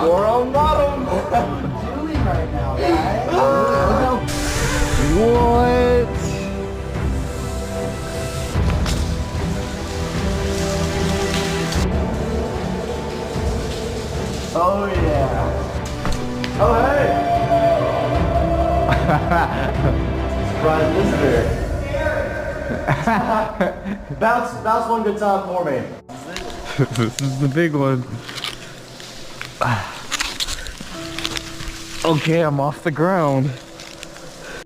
We're on bottom. What are you doing right now, guys? What? Oh yeah. Oh hey. Surprise visitor. Bounce one good time for me. This is the big one. Okay, I'm off the ground.